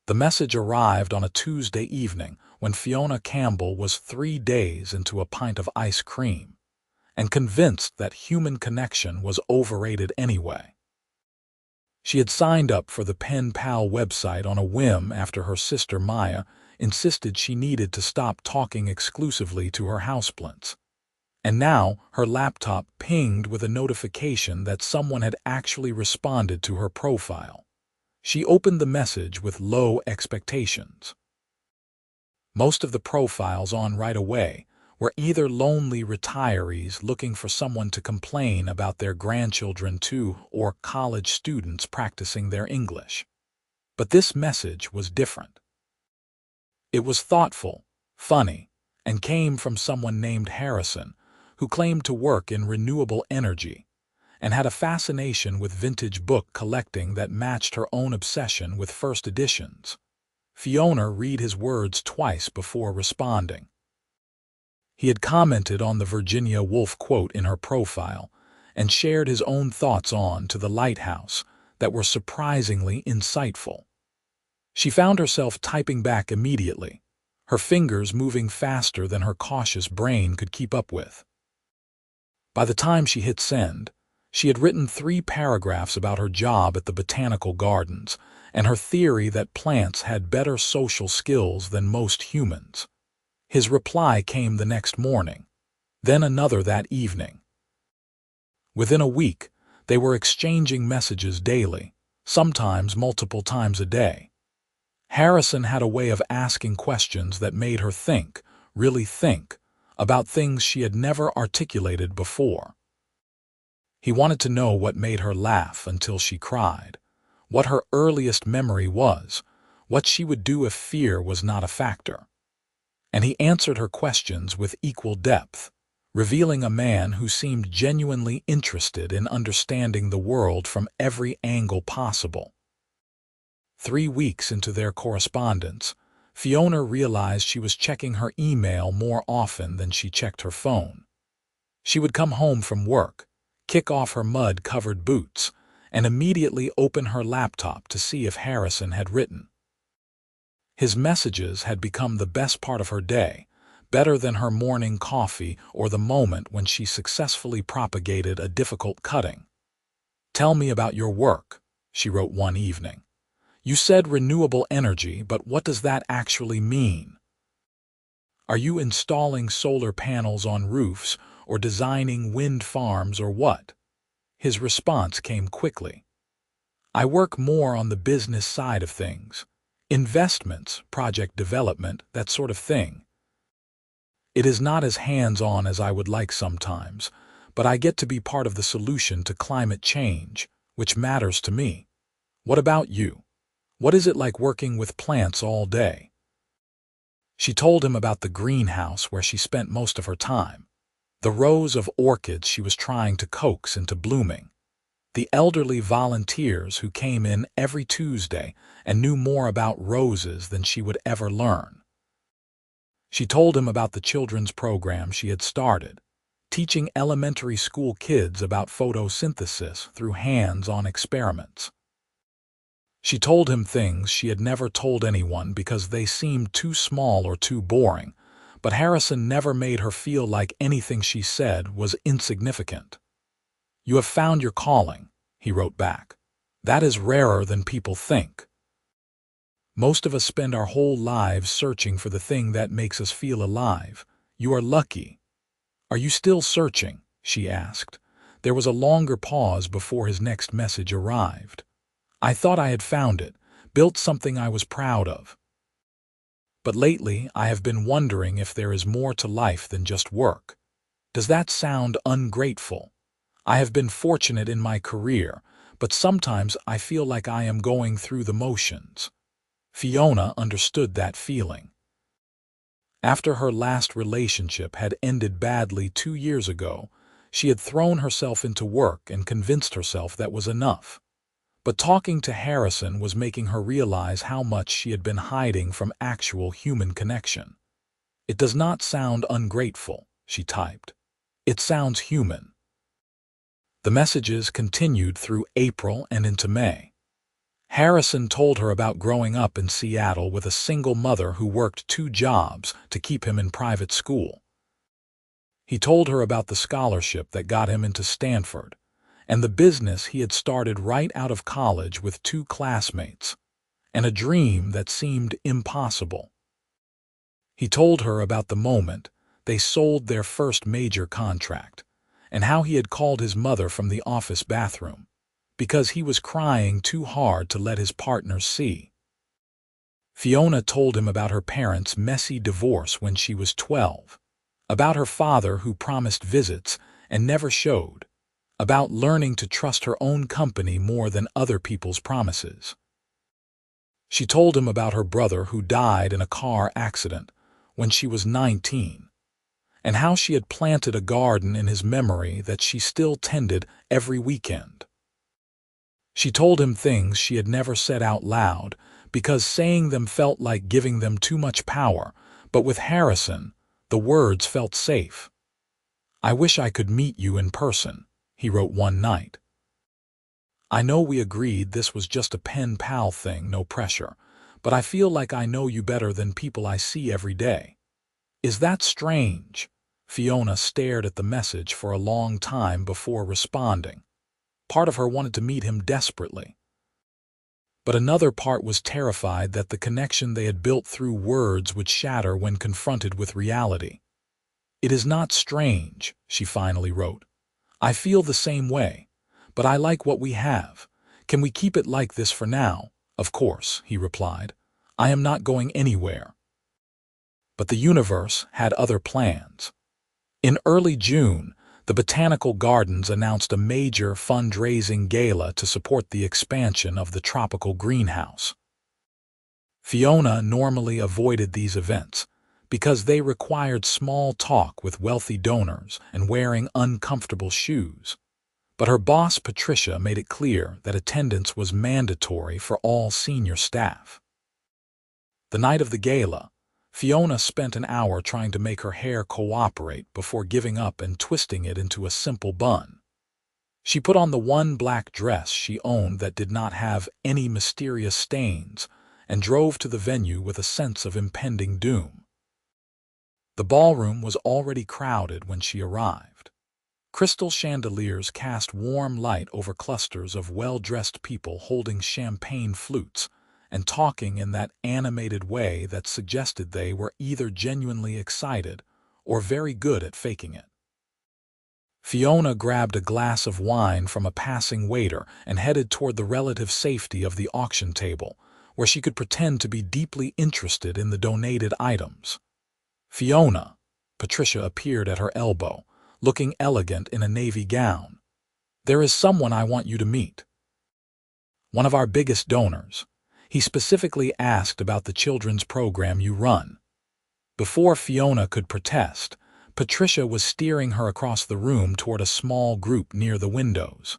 The message arrived on a Tuesday evening when Fiona Campbell was 3 days into a pint of ice cream and convinced that human connection was overrated anyway. She had signed up for the Pen Pal website on a whim after her sister Maya insisted she needed to stop talking exclusively to her houseplants. And now her laptop pinged with a notification that someone had actually responded to her profile. She opened the message with low expectations. Most of the profiles on right away were either lonely retirees looking for someone to complain about their grandchildren to or college students practicing their English. But this message was different. It was thoughtful, funny, and came from someone named Harrison, who claimed to work in renewable energy and had a fascination with vintage book collecting that matched her own obsession with first editions. Fiona read his words twice before responding. He had commented on the Virginia Woolf quote in her profile and shared his own thoughts on To the Lighthouse that were surprisingly insightful. She found herself typing back immediately, her fingers moving faster than her cautious brain could keep up with. By the time she hit send, she had written 3 paragraphs about her job at the Botanical Gardens and her theory that plants had better social skills than most humans. His reply came the next morning, then another that evening. Within a week, they were exchanging messages daily, sometimes multiple times a day. Harrison had a way of asking questions that made her think, really think, about things she had never articulated before. He wanted to know what made her laugh until she cried, what her earliest memory was, what she would do if fear was not a factor. And he answered her questions with equal depth, revealing a man who seemed genuinely interested in understanding the world from every angle possible. 3 weeks into their correspondence, Fiona realized she was checking her email more often than she checked her phone. She would come home from work, kick off her mud-covered boots, and immediately open her laptop to see if Harrison had written. His messages had become the best part of her day, better than her morning coffee or the moment when she successfully propagated a difficult cutting. "Tell me about your work," she wrote one evening. "You said renewable energy, but what does that actually mean? Are you installing solar panels on roofs or designing wind farms or what?" His response came quickly. "I work more on the business side of things. Investments, project development, that sort of thing. It is not as hands-on as I would like sometimes, but I get to be part of the solution to climate change, which matters to me. What about you? What is it like working with plants all day?" She told him about the greenhouse where she spent most of her time, the rows of orchids she was trying to coax into blooming, the elderly volunteers who came in every Tuesday and knew more about roses than she would ever learn. She told him about the children's program she had started, teaching elementary school kids about photosynthesis through hands-on experiments. She told him things she had never told anyone because they seemed too small or too boring, but Harrison never made her feel like anything she said was insignificant. "You have found your calling," he wrote back. "That is rarer than people think. Most of us spend our whole lives searching for the thing that makes us feel alive. You are lucky." "Are you still searching?" she asked. There was a longer pause before his next message arrived. "I thought I had found it, built something I was proud of. But lately I have been wondering if there is more to life than just work. Does that sound ungrateful? I have been fortunate in my career, but sometimes I feel like I am going through the motions." Fiona understood that feeling. After her last relationship had ended badly 2 years ago, she had thrown herself into work and convinced herself that was enough. But talking to Harrison was making her realize how much she had been hiding from actual human connection. "It does not sound ungrateful," she typed. "It sounds human." The messages continued through April and into May. Harrison told her about growing up in Seattle with a single mother who worked 2 jobs to keep him in private school. He told her about the scholarship that got him into Stanford and the business he had started right out of college with 2 classmates, and a dream that seemed impossible. He told her about the moment they sold their first major contract and how he had called his mother from the office bathroom because he was crying too hard to let his partners see. Fiona told him about her parents' messy divorce when she was 12, about her father who promised visits and never showed, about learning to trust her own company more than other people's promises. She told him about her brother who died in a car accident when she was 19, and how she had planted a garden in his memory that she still tended every weekend. She told him things she had never said out loud because saying them felt like giving them too much power, but with Harrison, the words felt safe. "I wish I could meet you in person," he wrote one night. "I know we agreed this was just a pen pal thing, no pressure, but I feel like I know you better than people I see every day. Is that strange?" Fiona stared at the message for a long time before responding. Part of her wanted to meet him desperately, but another part was terrified that the connection they had built through words would shatter when confronted with reality. "It is not strange," she finally wrote. "I feel the same way, but I like what we have. Can we keep it like this for now?" "Of course," he replied. "I am not going anywhere." But the universe had other plans. In early June, the Botanical Gardens announced a major fundraising gala to support the expansion of the tropical greenhouse. Fiona normally avoided these events because they required small talk with wealthy donors and wearing uncomfortable shoes. But her boss, Patricia, made it clear that attendance was mandatory for all senior staff. The night of the gala, Fiona spent an hour trying to make her hair cooperate before giving up and twisting it into a simple bun. She put on the one black dress she owned that did not have any mysterious stains and drove to the venue with a sense of impending doom. The ballroom was already crowded when she arrived. Crystal chandeliers cast warm light over clusters of well-dressed people holding champagne flutes and talking in that animated way that suggested they were either genuinely excited or very good at faking it. Fiona grabbed a glass of wine from a passing waiter and headed toward the relative safety of the auction table, where she could pretend to be deeply interested in the donated items. "Fiona," Patricia appeared at her elbow, looking elegant in a navy gown. "There is someone I want you to meet. One of our biggest donors. He specifically asked about the children's program you run." Before Fiona could protest, Patricia was steering her across the room toward a small group near the windows.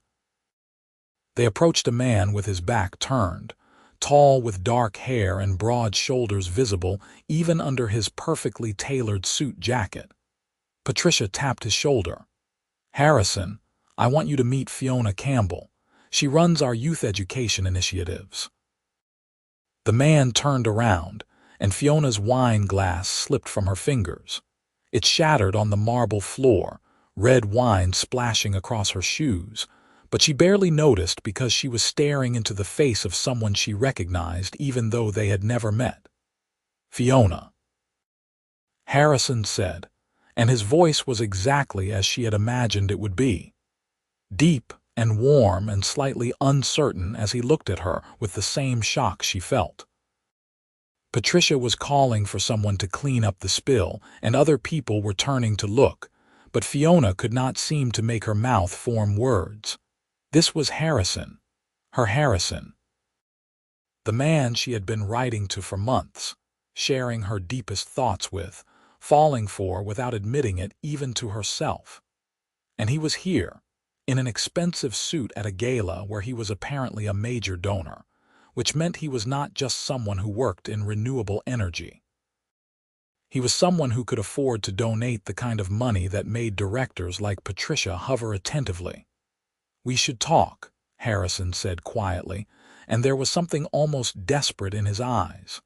They approached a man with his back turned, tall with dark hair and broad shoulders visible even under his perfectly tailored suit jacket. Patricia tapped his shoulder. "Harrison, I want you to meet Fiona Campbell. She runs our youth education initiatives." The man turned around, and Fiona's wine glass slipped from her fingers. It shattered on the marble floor, red wine splashing across her shoes, but she barely noticed because she was staring into the face of someone she recognized even though they had never met. "Fiona," Harrison said, and his voice was exactly as she had imagined it would be. Deep and warm and slightly uncertain as he looked at her with the same shock she felt. Patricia was calling for someone to clean up the spill, and other people were turning to look, but Fiona could not seem to make her mouth form words. This was Harrison, her Harrison. The man she had been writing to for months, sharing her deepest thoughts with, falling for without admitting it even to herself. And he was here, in an expensive suit at a gala where he was apparently a major donor, which meant he was not just someone who worked in renewable energy. He was someone who could afford to donate the kind of money that made directors like Patricia hover attentively. "We should talk," Harrison said quietly, and there was something almost desperate in his eyes.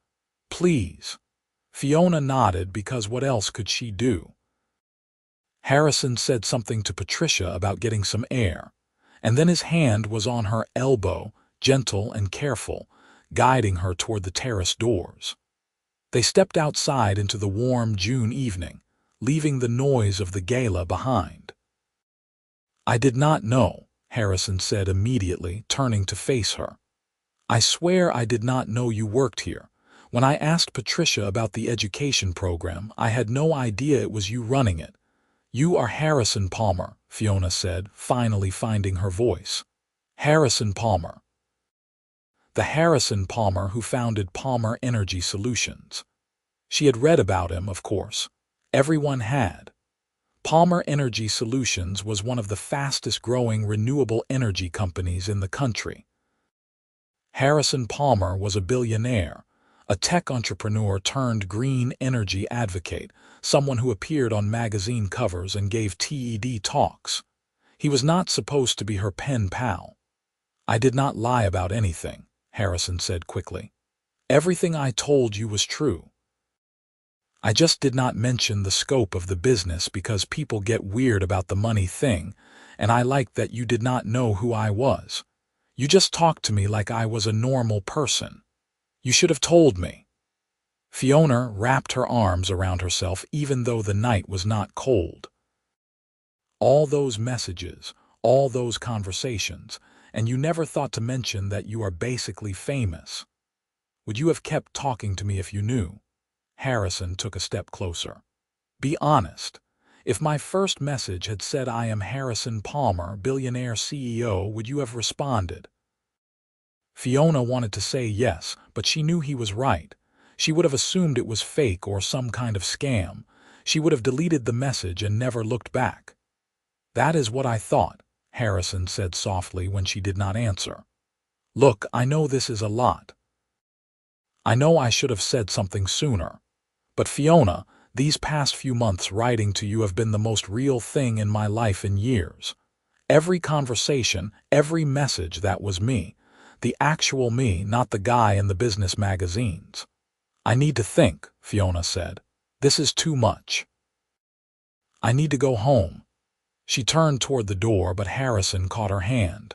"Please." Fiona nodded because what else could she do? Harrison said something to Patricia about getting some air, and then his hand was on her elbow, gentle and careful, guiding her toward the terrace doors. They stepped outside into the warm June evening, leaving the noise of the gala behind. "I did not know," Harrison said immediately, turning to face her. "I swear I did not know you worked here. When I asked Patricia about the education program, I had no idea it was you running it." "You are Harrison Palmer," Fiona said, finally finding her voice. "Harrison Palmer." The Harrison Palmer who founded Palmer Energy Solutions. She had read about him, of course. Everyone had. Palmer Energy Solutions was one of the fastest-growing renewable energy companies in the country. Harrison Palmer was a billionaire, a tech entrepreneur turned green energy advocate, someone who appeared on magazine covers and gave TED talks. He was not supposed to be her pen pal. "I did not lie about anything," Harrison said quickly. "Everything I told you was true. I just did not mention the scope of the business because people get weird about the money thing, and I liked that you did not know who I was. You just talked to me like I was a normal person. You should have told me." Fiona wrapped her arms around herself even though the night was not cold. "All those messages, all those conversations, and you never thought to mention that you are basically famous. Would you have kept talking to me if you knew?" Harrison took a step closer. "Be honest. If my first message had said I am Harrison Palmer, billionaire CEO, would you have responded?" Fiona wanted to say yes, but she knew he was right. She would have assumed it was fake or some kind of scam. She would have deleted the message and never looked back. "That is what I thought," Harrison said softly when she did not answer. "Look, I know this is a lot. I know I should have said something sooner. But Fiona, these past few months writing to you have been the most real thing in my life in years. Every conversation, every message, that was me. The actual me, not the guy in the business magazines." "I need to think," Fiona said. "This is too much. I need to go home." She turned toward the door, but Harrison caught her hand.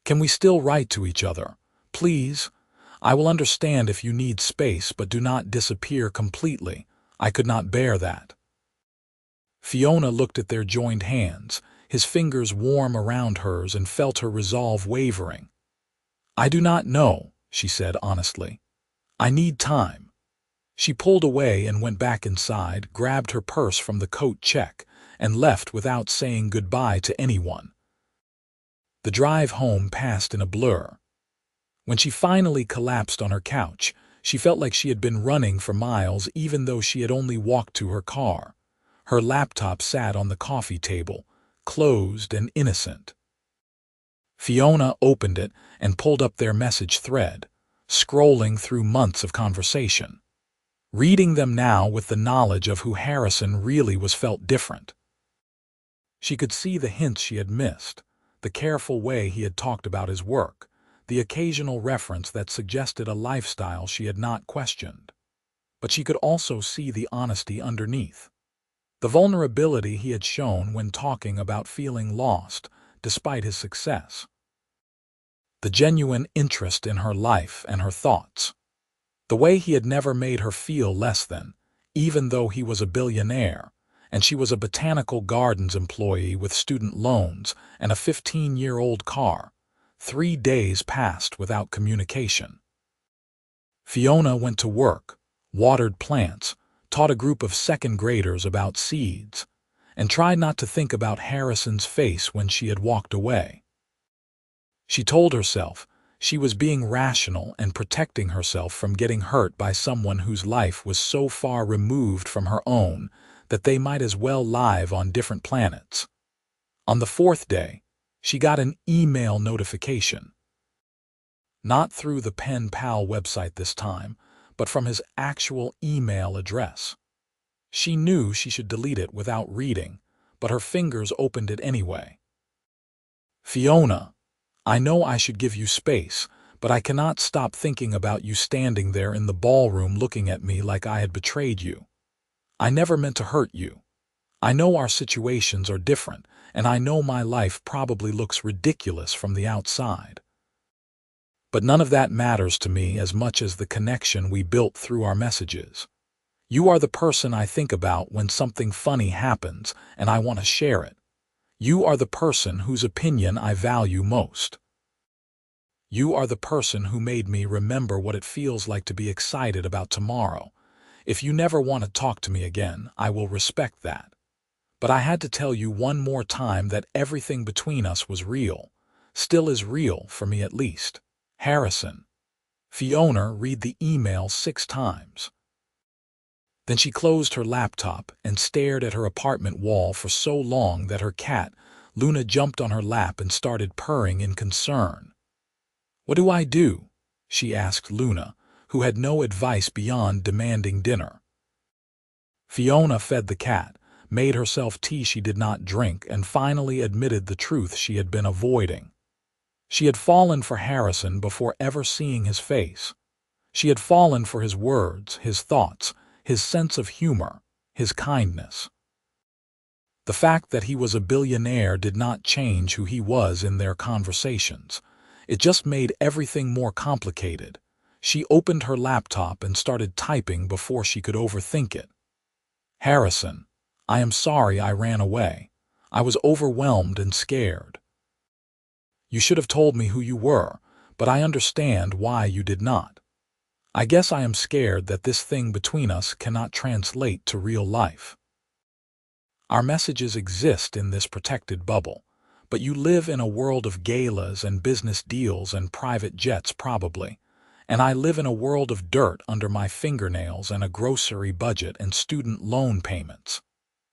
"Can we still write to each other? Please? I will understand if you need space, but do not disappear completely. I could not bear that." Fiona looked at their joined hands, his fingers warm around hers, and felt her resolve wavering. "I do not know," she said honestly. "I need time." She pulled away and went back inside, grabbed her purse from the coat check, and left without saying goodbye to anyone. The drive home passed in a blur. When she finally collapsed on her couch, she felt like she had been running for miles even though she had only walked to her car. Her laptop sat on the coffee table, closed and innocent. Fiona opened it and pulled up their message thread, scrolling through months of conversation. Reading them now with the knowledge of who Harrison really was felt different. She could see the hints she had missed, the careful way he had talked about his work, the occasional reference that suggested a lifestyle she had not questioned. But she could also see the honesty underneath. The vulnerability he had shown when talking about feeling lost, despite his success. The genuine interest in her life and her thoughts. The way he had never made her feel less than, even though he was a billionaire, and she was a botanical gardens employee with student loans and a 15-year-old car. 3 days passed without communication. Fiona went to work, watered plants, taught a group of second graders about seeds, and tried not to think about Harrison's face when she had walked away. She told herself she was being rational and protecting herself from getting hurt by someone whose life was so far removed from her own that they might as well live on different planets. On the 4th day, she got an email notification. Not through the Pen Pal website this time, but from his actual email address. She knew she should delete it without reading, but her fingers opened it anyway. "Fiona, I know I should give you space, but I cannot stop thinking about you standing there in the ballroom looking at me like I had betrayed you. I never meant to hurt you. I know our situations are different, and I know my life probably looks ridiculous from the outside. But none of that matters to me as much as the connection we built through our messages. You are the person I think about when something funny happens and I want to share it. You are the person whose opinion I value most. You are the person who made me remember what it feels like to be excited about tomorrow. If you never want to talk to me again, I will respect that. But I had to tell you one more time that everything between us was real. Still is real, for me at least. Harrison. Fiona read the email 6 times. Then she closed her laptop and stared at her apartment wall for so long that her cat, Luna, jumped on her lap and started purring in concern. "What do I do?" she asked Luna, who had no advice beyond demanding dinner. Fiona fed the cat, made herself tea she did not drink, and finally admitted the truth she had been avoiding. She had fallen for Harrison before ever seeing his face. She had fallen for his words, his thoughts, his sense of humor, his kindness. The fact that he was a billionaire did not change who he was in their conversations. It just made everything more complicated. She opened her laptop and started typing before she could overthink it. "Harrison, I am sorry I ran away. I was overwhelmed and scared. You should have told me who you were, but I understand why you did not. I guess I am scared that this thing between us cannot translate to real life. Our messages exist in this protected bubble, but you live in a world of galas and business deals and private jets probably, and I live in a world of dirt under my fingernails and a grocery budget and student loan payments.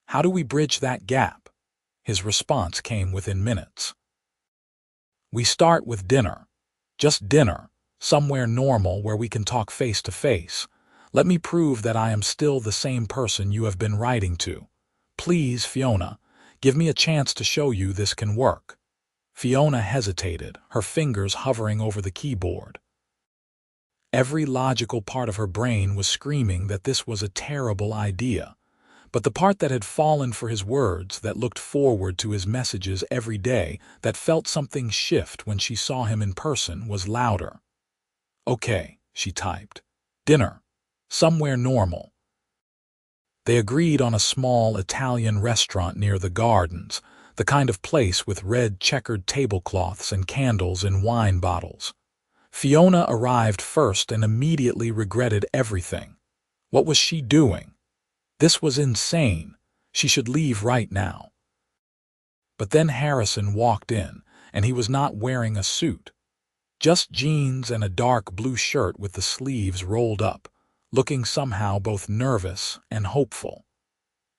How do we bridge that gap?" His response came within minutes. "We start with dinner. Just dinner, somewhere normal where we can talk face to face. Let me prove that I am still the same person you have been writing to. Please, Fiona, give me a chance to show you this can work." Fiona hesitated, her fingers hovering over the keyboard. Every logical part of her brain was screaming that this was a terrible idea, but the part that had fallen for his words, that looked forward to his messages every day, that felt something shift when she saw him in person, was louder. "Okay," she typed. "Dinner. Somewhere normal." They agreed on a small Italian restaurant near the gardens, the kind of place with red checkered tablecloths and candles in wine bottles. Fiona arrived first and immediately regretted everything. What was she doing? This was insane. She should leave right now. But then Harrison walked in, and he was not wearing a suit. Just jeans and a dark blue shirt with the sleeves rolled up, looking somehow both nervous and hopeful.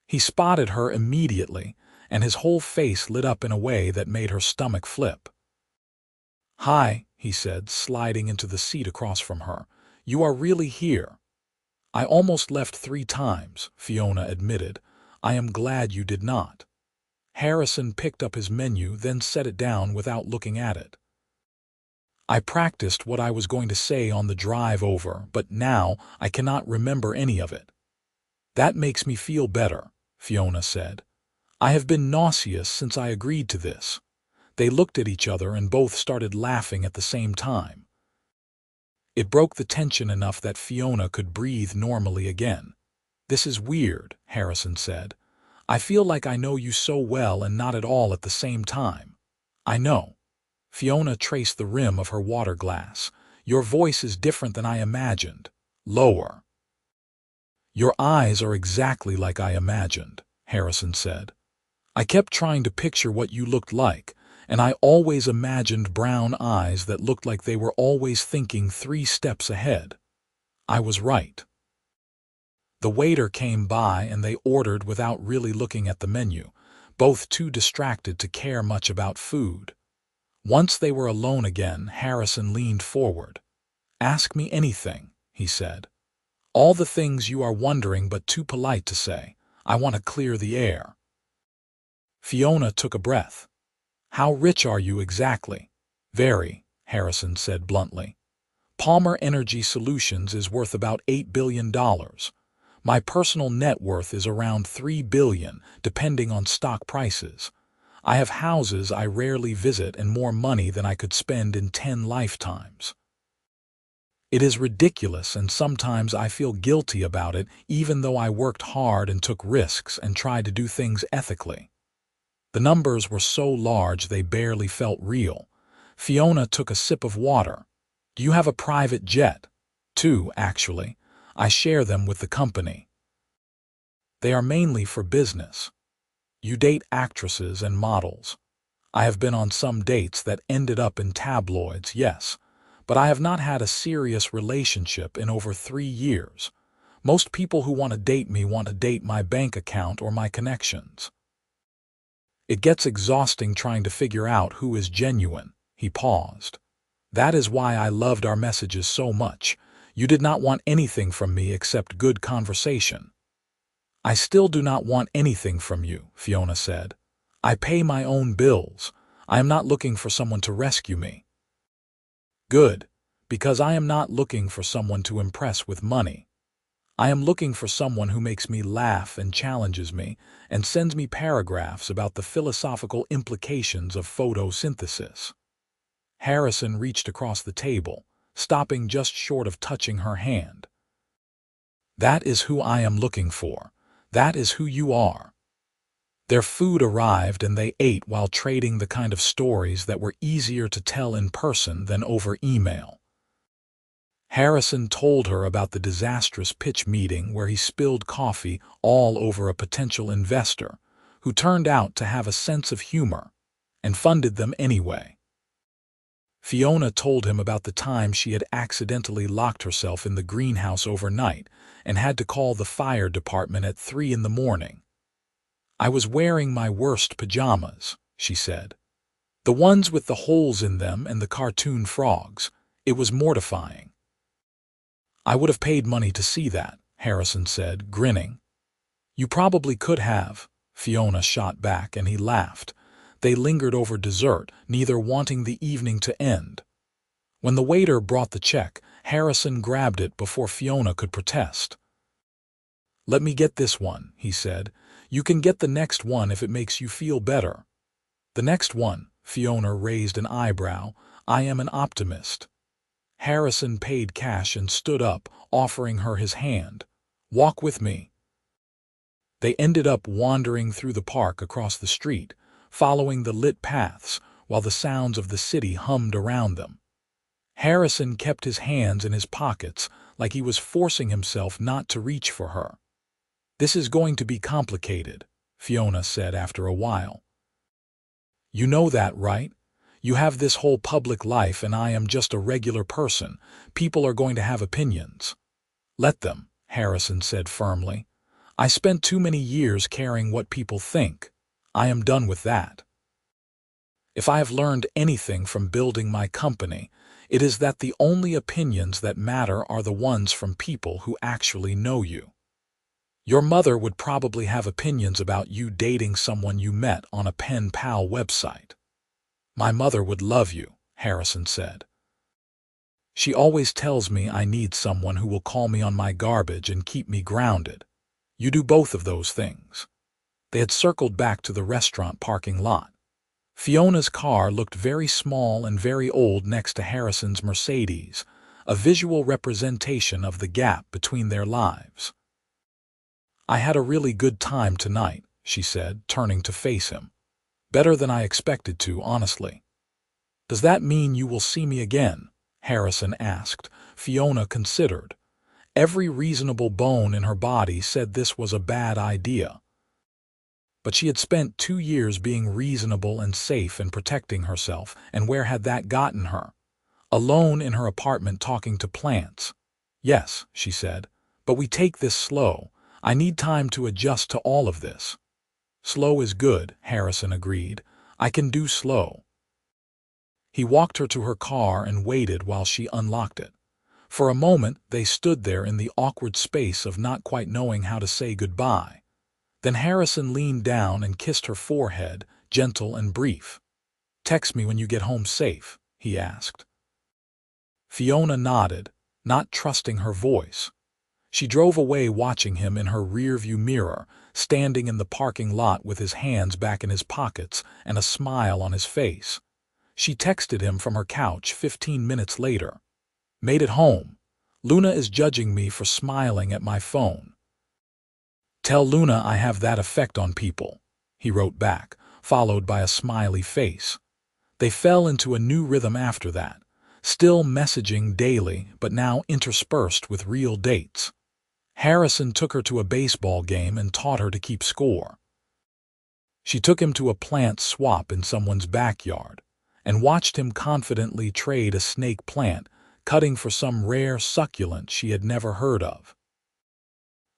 He spotted her immediately, and his whole face lit up in a way that made her stomach flip. "Hi," he said, sliding into the seat across from her. "You are really here." "I almost left 3 times, Fiona admitted. "I am glad you did not." Harrison picked up his menu, then set it down without looking at it. "I practiced what I was going to say on the drive over, but now I cannot remember any of it." "That makes me feel better," Fiona said. "I have been nauseous since I agreed to this." They looked at each other and both started laughing at the same time. It broke the tension enough that Fiona could breathe normally again. "This is weird," Harrison said. "I feel like I know you so well and not at all at the same time." "I know." Fiona traced the rim of her water glass. "Your voice is different than I imagined. Lower." "Your eyes are exactly like I imagined," Harrison said. "I kept trying to picture what you looked like, and I always imagined brown eyes that looked like they were always thinking 3 steps ahead. I was right." The waiter came by and they ordered without really looking at the menu, both too distracted to care much about food. Once they were alone again, Harrison leaned forward. "Ask me anything," he said. "All the things you are wondering but too polite to say. I want to clear the air." Fiona took a breath. "How rich are you exactly?" "Very," Harrison said bluntly. Palmer Energy Solutions is worth about $8 billion. My personal net worth is around $3 billion, depending on stock prices. I have houses I rarely visit and more money than I could spend in 10 lifetimes. It is ridiculous, and sometimes I feel guilty about it, even though I worked hard and took risks and tried to do things ethically. The numbers were so large they barely felt real. Fiona took a sip of water. Do you have a private jet? 2, actually. I share them with the company. They are mainly for business. You date actresses and models. I have been on some dates that ended up in tabloids, yes, but I have not had a serious relationship in over 3 years. Most people who want to date me want to date my bank account or my connections. It gets exhausting trying to figure out who is genuine. He paused. That is why I loved our messages so much. You did not want anything from me except good conversation. I still do not want anything from you, Fiona said. I pay my own bills. I am not looking for someone to rescue me. Good, because I am not looking for someone to impress with money. I am looking for someone who makes me laugh and challenges me and sends me paragraphs about the philosophical implications of photosynthesis. Harrison reached across the table, stopping just short of touching her hand. That is who I am looking for. That is who you are. Their food arrived and they ate while trading the kind of stories that were easier to tell in person than over email. Harrison told her about the disastrous pitch meeting where he spilled coffee all over a potential investor who turned out to have a sense of humor and funded them anyway. Fiona told him about the time she had accidentally locked herself in the greenhouse overnight and had to call the fire department at 3 in the morning. I was wearing my worst pajamas, she said. The ones with the holes in them and the cartoon frogs. It was mortifying. I would have paid money to see that, Harrison said, grinning. You probably could have, Fiona shot back, and he laughed. They lingered over dessert, neither wanting the evening to end. When the waiter brought the check, Harrison grabbed it before Fiona could protest. Let me get this one, he said. You can get the next one if it makes you feel better. The next one, Fiona raised an eyebrow. I am an optimist. Harrison paid cash and stood up, offering her his hand. Walk with me. They ended up wandering through the park across the street, following the lit paths while the sounds of the city hummed around them. Harrison kept his hands in his pockets like he was forcing himself not to reach for her. This is going to be complicated, Fiona said after a while. You know that, right? You have this whole public life and I am just a regular person. People are going to have opinions. Let them, Harrison said firmly. I spent too many years caring what people think. I am done with that. If I have learned anything from building my company, it is that the only opinions that matter are the ones from people who actually know you. Your mother would probably have opinions about you dating someone you met on a pen pal website. My mother would love you, Harrison said. She always tells me I need someone who will call me on my garbage and keep me grounded. You do both of those things. They had circled back to the restaurant parking lot. Fiona's car looked very small and very old next to Harrison's Mercedes, a visual representation of the gap between their lives. I had a really good time tonight, she said, turning to face him. Better than I expected to, honestly. Does that mean you will see me again? Harrison asked. Fiona considered. Every reasonable bone in her body said this was a bad idea. But she had spent 2 years being reasonable and safe and protecting herself, and where had that gotten her? Alone in her apartment talking to plants. Yes, she said, but we take this slow. I need time to adjust to all of this. Slow is good, Harrison agreed. I can do slow. He walked her to her car and waited while she unlocked it. For a moment, they stood there in the awkward space of not quite knowing how to say goodbye. Then Harrison leaned down and kissed her forehead, gentle and brief. Text me when you get home safe, he asked. Fiona nodded, not trusting her voice. She drove away watching him in her rearview mirror, standing in the parking lot with his hands back in his pockets and a smile on his face. She texted him from her couch 15 minutes later. Made it home. Luna is judging me for smiling at my phone. Tell Luna I have that effect on people, he wrote back, followed by a smiley face. They fell into a new rhythm after that, still messaging daily but now interspersed with real dates. Harrison took her to a baseball game and taught her to keep score. She took him to a plant swap in someone's backyard and watched him confidently trade a snake plant, cutting for some rare succulent she had never heard of.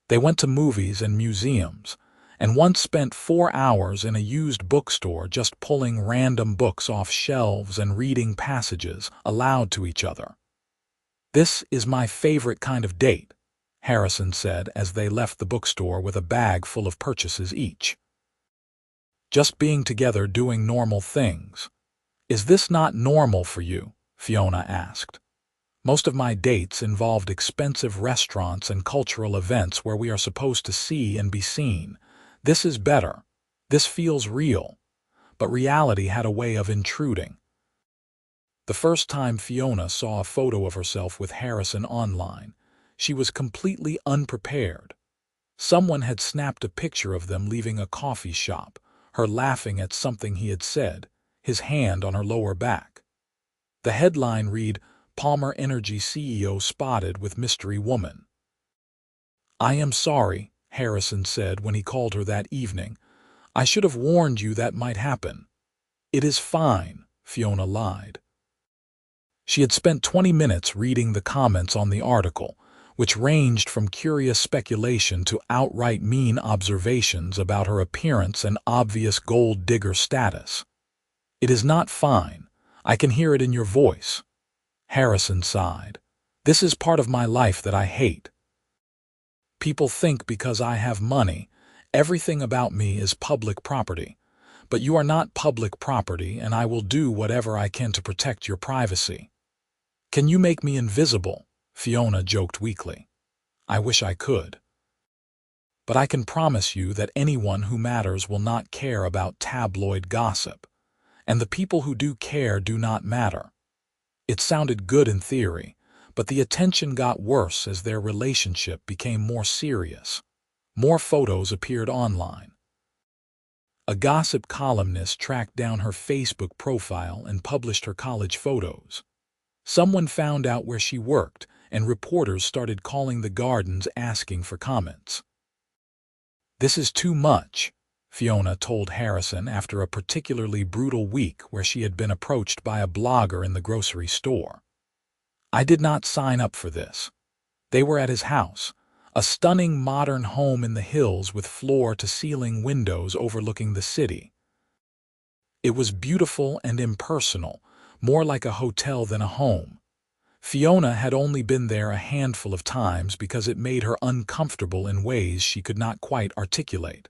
They went to movies and museums, and once spent 4 hours in a used bookstore just pulling random books off shelves and reading passages aloud to each other. "This is my favorite kind of date," Harrison said as they left the bookstore with a bag full of purchases each. "Just being together doing normal things. Is this not normal for you?" Fiona asked. "Most of my dates involved expensive restaurants and cultural events where we are supposed to see and be seen. This is better. This feels real." But reality had a way of intruding. The first time Fiona saw a photo of herself with Harrison online, she was completely unprepared. Someone had snapped a picture of them leaving a coffee shop, her laughing at something he had said, his hand on her lower back. The headline read, "Palmer Energy CEO spotted with mystery woman." "I am sorry," Harrison said when he called her that evening. "I should have warned you that might happen." "It is fine," Fiona lied. She had spent 20 minutes reading the comments on the article, which ranged from curious speculation to outright mean observations about her appearance and obvious gold digger status. "It is not fine. I can hear it in your voice." Harrison sighed. "This is part of my life that I hate. People think because I have money, everything about me is public property. But you are not public property, and I will do whatever I can to protect your privacy." "Can you make me invisible?" Fiona joked weakly. "I wish I could. But I can promise you that anyone who matters will not care about tabloid gossip. And the people who do care do not matter." It sounded good in theory, but the attention got worse as their relationship became more serious. More photos appeared online. A gossip columnist tracked down her Facebook profile and published her college photos. Someone found out where she worked, and reporters started calling the gardens asking for comments. "This is too much," Fiona told Harrison after a particularly brutal week where she had been approached by a blogger in the grocery store. "I did not sign up for this." They were at his house, a stunning modern home in the hills with floor-to-ceiling windows overlooking the city. It was beautiful and impersonal, more like a hotel than a home. Fiona had only been there a handful of times because it made her uncomfortable in ways she could not quite articulate.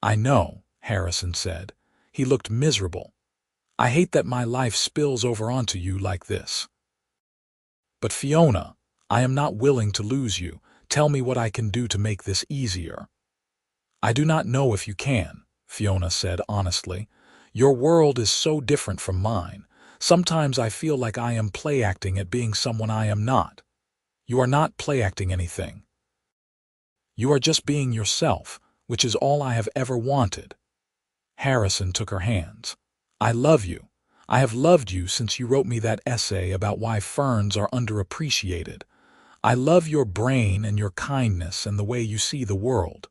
"I know," Harrison said. He looked miserable. "I hate that my life spills over onto you like this. But Fiona, I am not willing to lose you. Tell me what I can do to make this easier." "I do not know if you can," Fiona said honestly. "Your world is so different from mine. Sometimes I feel like I am play-acting at being someone I am not." "You are not play-acting anything. You are just being yourself, which is all I have ever wanted." Harrison took her hands. "I love you. I have loved you since you wrote me that essay about why ferns are underappreciated. I love your brain and your kindness and the way you see the world.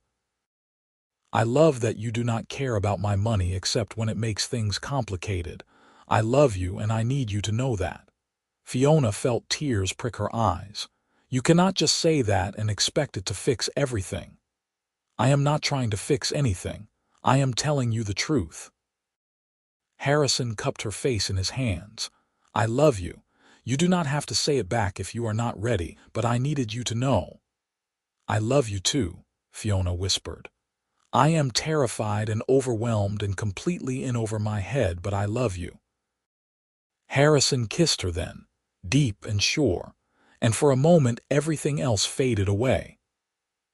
I love that you do not care about my money except when it makes things complicated. I love you and I need you to know that." Fiona felt tears prick her eyes. "You cannot just say that and expect it to fix everything." "I am not trying to fix anything. I am telling you the truth." Harrison cupped her face in his hands. "I love you. You do not have to say it back if you are not ready, but I needed you to know." "I love you too," Fiona whispered. "I am terrified and overwhelmed and completely in over my head, but I love you." Harrison kissed her then, deep and sure, and for a moment everything else faded away.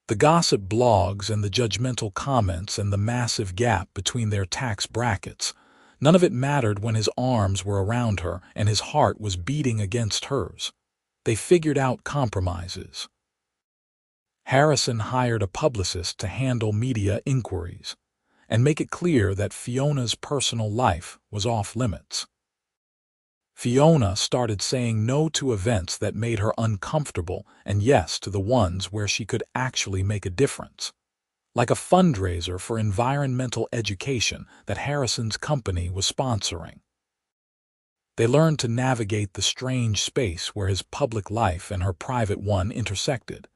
The gossip blogs and the judgmental comments and the massive gap between their tax brackets, none of it mattered when his arms were around her and his heart was beating against hers. They figured out compromises. Harrison hired a publicist to handle media inquiries and make it clear that Fiona's personal life was off limits. Fiona started saying no to events that made her uncomfortable and yes to the ones where she could actually make a difference, like a fundraiser for environmental education that Harrison's company was sponsoring. They learned to navigate the strange space where his public life and her private one intersected.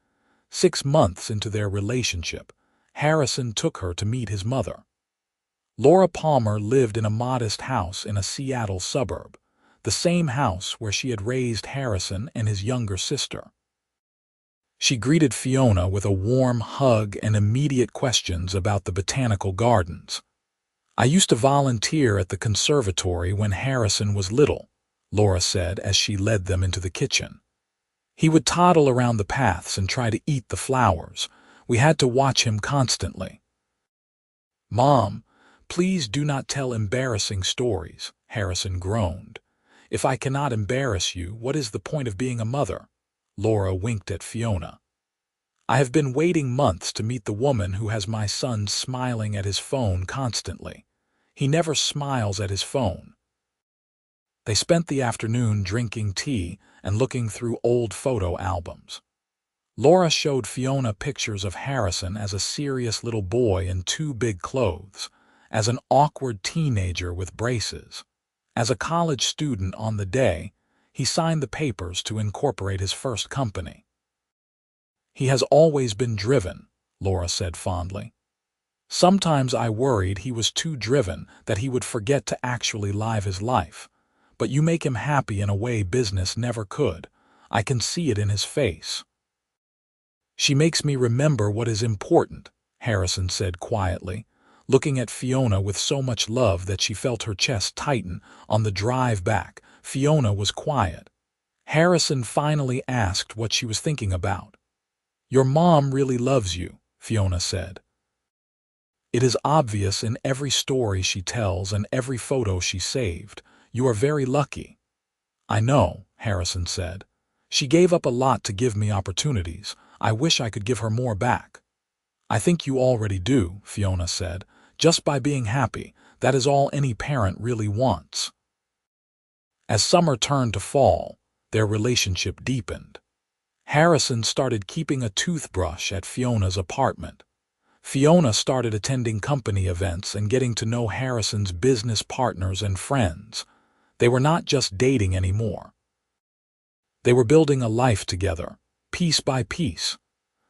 6 months into their relationship, Harrison took her to meet his mother. Laura Palmer lived in a modest house in a Seattle suburb, the same house where she had raised Harrison and his younger sister. She greeted Fiona with a warm hug and immediate questions about the botanical gardens. "I used to volunteer at the conservatory when Harrison was little," Laura said as she led them into the kitchen. "He would toddle around the paths and try to eat the flowers. We had to watch him constantly." "Mom, please do not tell embarrassing stories," Harrison groaned. "If I cannot embarrass you, what is the point of being a mother?" Laura winked at Fiona. "I have been waiting months to meet the woman who has my son smiling at his phone constantly. He never smiles at his phone." They spent the afternoon drinking tea and looking through old photo albums. Laura showed Fiona pictures of Harrison as a serious little boy in too big clothes, as an awkward teenager with braces. As a college student on the day, he signed the papers to incorporate his first company. "He has always been driven," Laura said fondly. "Sometimes I worried he was too driven, that he would forget to actually live his life. But you make him happy in a way business never could. I can see it in his face." "She makes me remember what is important," Harrison said quietly, looking at Fiona with so much love that she felt her chest tighten. On the drive back, Fiona was quiet. Harrison finally asked what she was thinking about. "Your mom really loves you," Fiona said. "It is obvious in every story she tells and every photo she saved. You are very lucky." "I know," Harrison said. "She gave up a lot to give me opportunities. I wish I could give her more back." "I think you already do," Fiona said. "Just by being happy, that is all any parent really wants." As summer turned to fall, their relationship deepened. Harrison started keeping a toothbrush at Fiona's apartment. Fiona started attending company events and getting to know Harrison's business partners and friends. They were not just dating anymore. They were building a life together, piece by piece.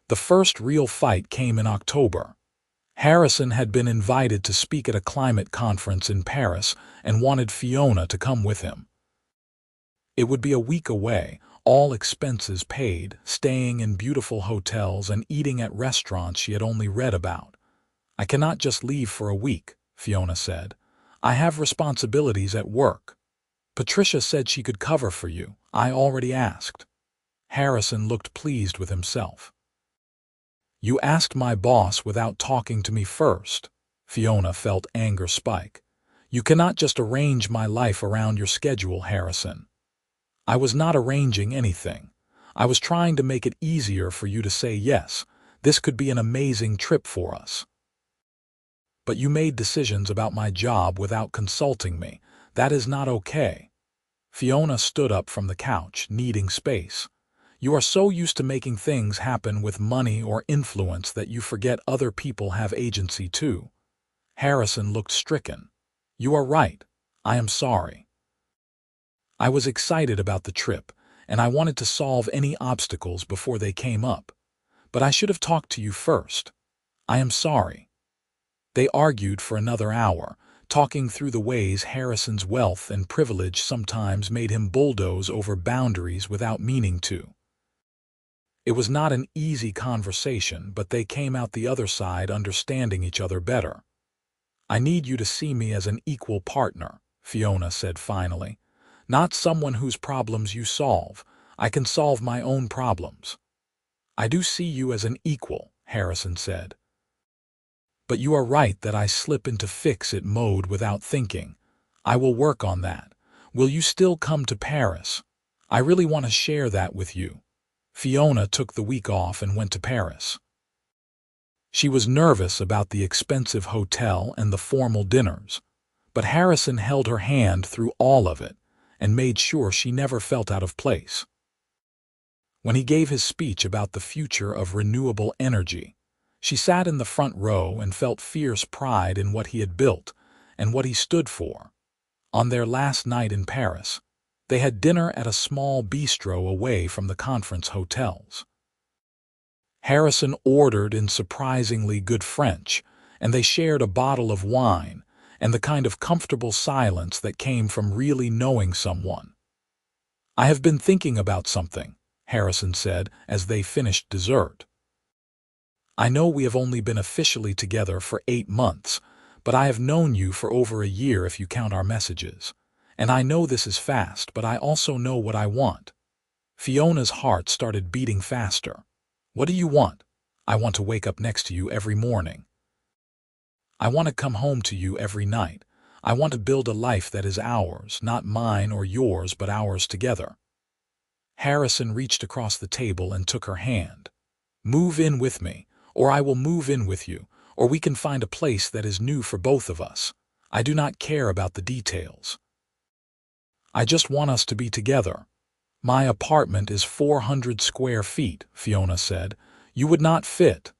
The first real fight came in October. Harrison had been invited to speak at a climate conference in Paris and wanted Fiona to come with him. It would be a week away, all expenses paid, staying in beautiful hotels and eating at restaurants she had only read about. "I cannot just leave for a week," Fiona said. "I have responsibilities at work." "Patricia said she could cover for you. I already asked." Harrison looked pleased with himself. "You asked my boss without talking to me first." Fiona felt anger spike. "You cannot just arrange my life around your schedule, Harrison." "I was not arranging anything. I was trying to make it easier for you to say yes. This could be an amazing trip for us." "But you made decisions about my job without consulting me. That is not okay." Fiona stood up from the couch, needing space. "You are so used to making things happen with money or influence that you forget other people have agency too." Harrison looked stricken. "You are right. I am sorry. I was excited about the trip, and I wanted to solve any obstacles before they came up. But I should have talked to you first. I am sorry." They argued for another hour, talking through the ways Harrison's wealth and privilege sometimes made him bulldoze over boundaries without meaning to. It was not an easy conversation, but they came out the other side understanding each other better. "I need you to see me as an equal partner," Fiona said finally. Not someone whose problems you solve. I can solve my own problems. I do see you as an equal, Harrison said. But you are right that I slip into fix-it mode without thinking. I will work on that. Will you still come to Paris? I really want to share that with you. Fiona took the week off and went to Paris. She was nervous about the expensive hotel and the formal dinners, but Harrison held her hand through all of it and made sure she never felt out of place. When he gave his speech about the future of renewable energy, she sat in the front row and felt fierce pride in what he had built and what he stood for. On their last night in Paris, they had dinner at a small bistro away from the conference hotels. Harrison ordered in surprisingly good French, and they shared a bottle of wine and the kind of comfortable silence that came from really knowing someone. I have been thinking about something, Harrison said as they finished dessert. I know we have only been officially together for 8 months, but I have known you for over a year if you count our messages. And I know this is fast, but I also know what I want. Fiona's heart started beating faster. What do you want? I want to wake up next to you every morning. I want to come home to you every night. I want to build a life that is ours, not mine or yours, but ours together. Harrison reached across the table and took her hand. Move in with me, or I will move in with you, or we can find a place that is new for both of us. I do not care about the details. I just want us to be together. My apartment is 400 square feet, Fiona said. You would not fit.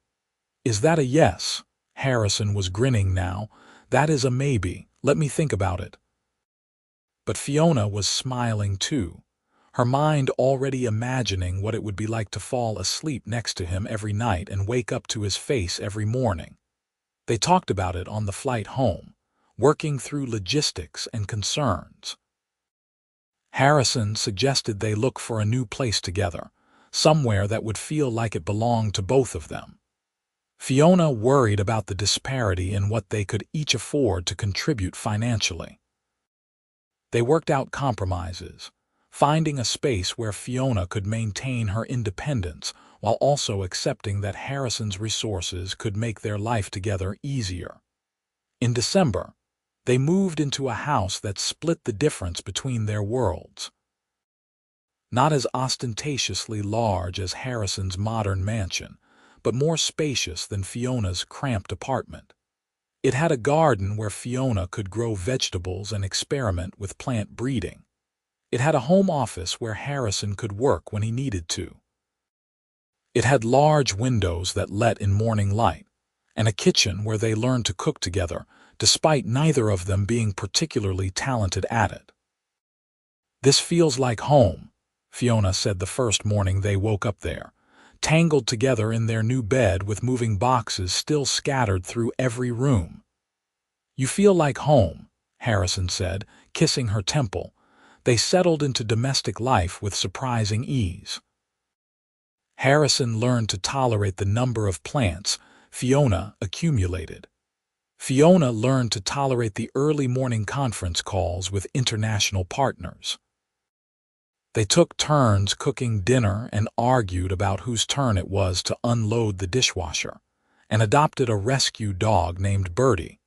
Is that a yes? Harrison was grinning now. That is a maybe. Let me think about it. But Fiona was smiling too, her mind already imagining what it would be like to fall asleep next to him every night and wake up to his face every morning. They talked about it on the flight home, working through logistics and concerns. Harrison suggested they look for a new place together, somewhere that would feel like it belonged to both of them. Fiona worried about the disparity in what they could each afford to contribute financially. They worked out compromises, finding a space where Fiona could maintain her independence while also accepting that Harrison's resources could make their life together easier. In December, they moved into a house that split the difference between their worlds. Not as ostentatiously large as Harrison's modern mansion, but more spacious than Fiona's cramped apartment. It had a garden where Fiona could grow vegetables and experiment with plant breeding. It had a home office where Harrison could work when he needed to. It had large windows that let in morning light, and a kitchen where they learned to cook together, despite neither of them being particularly talented at it. This feels like home, Fiona said the first morning they woke up there, tangled together in their new bed with moving boxes still scattered through every room. You feel like home, Harrison said, kissing her temple. They settled into domestic life with surprising ease. Harrison learned to tolerate the number of plants Fiona accumulated. Fiona learned to tolerate the early morning conference calls with international partners. They took turns cooking dinner and argued about whose turn it was to unload the dishwasher, and adopted a rescue dog named Birdie,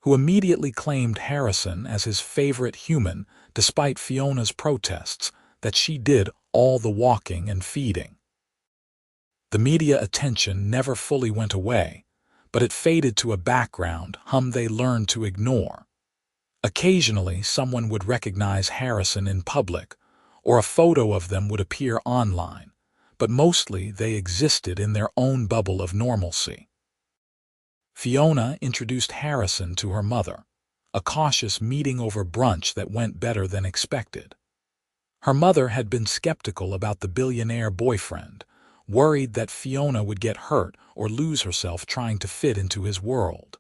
who immediately claimed Harrison as his favorite human despite Fiona's protests that she did all the walking and feeding. The media attention never fully went away, but it faded to a background hum they learned to ignore. Occasionally, someone would recognize Harrison in public, or a photo of them would appear online, but mostly they existed in their own bubble of normalcy. Fiona introduced Harrison to her mother, a cautious meeting over brunch that went better than expected. Her mother had been skeptical about the billionaire boyfriend, worried that Fiona would get hurt or lose herself trying to fit into his world.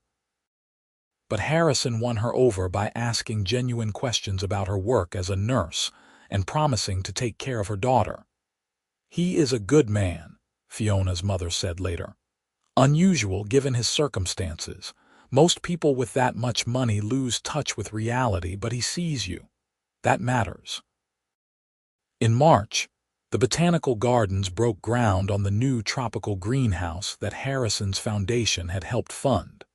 But Harrison won her over by asking genuine questions about her work as a nurse and promising to take care of her daughter. He is a good man, Fiona's mother said later. Unusual given his circumstances. Most people with that much money lose touch with reality, but he sees you. That matters. In March, the Botanical Gardens broke ground on the new tropical greenhouse that Harrison's foundation had helped fund.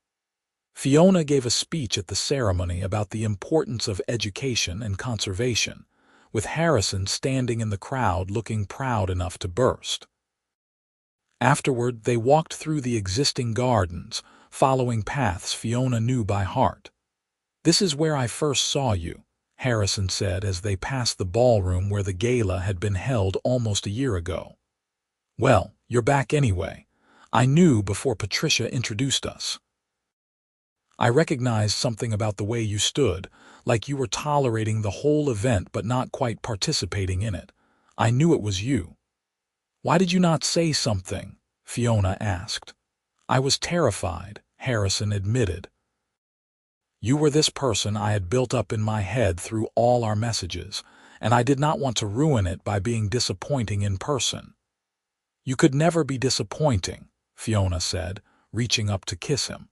Fiona gave a speech at the ceremony about the importance of education and conservation, with Harrison standing in the crowd looking proud enough to burst. Afterward, they walked through the existing gardens, following paths Fiona knew by heart. "This is where I first saw you," Harrison said as they passed the ballroom where the gala had been held almost a year ago. "Well, you're back anyway. I knew before Patricia introduced us. I recognized something about the way you stood, like you were tolerating the whole event but not quite participating in it. I knew it was you." "Why did you not say something?" Fiona asked. "I was terrified," Harrison admitted. "You were this person I had built up in my head through all our messages, and I did not want to ruin it by being disappointing in person." "You could never be disappointing," Fiona said, reaching up to kiss him.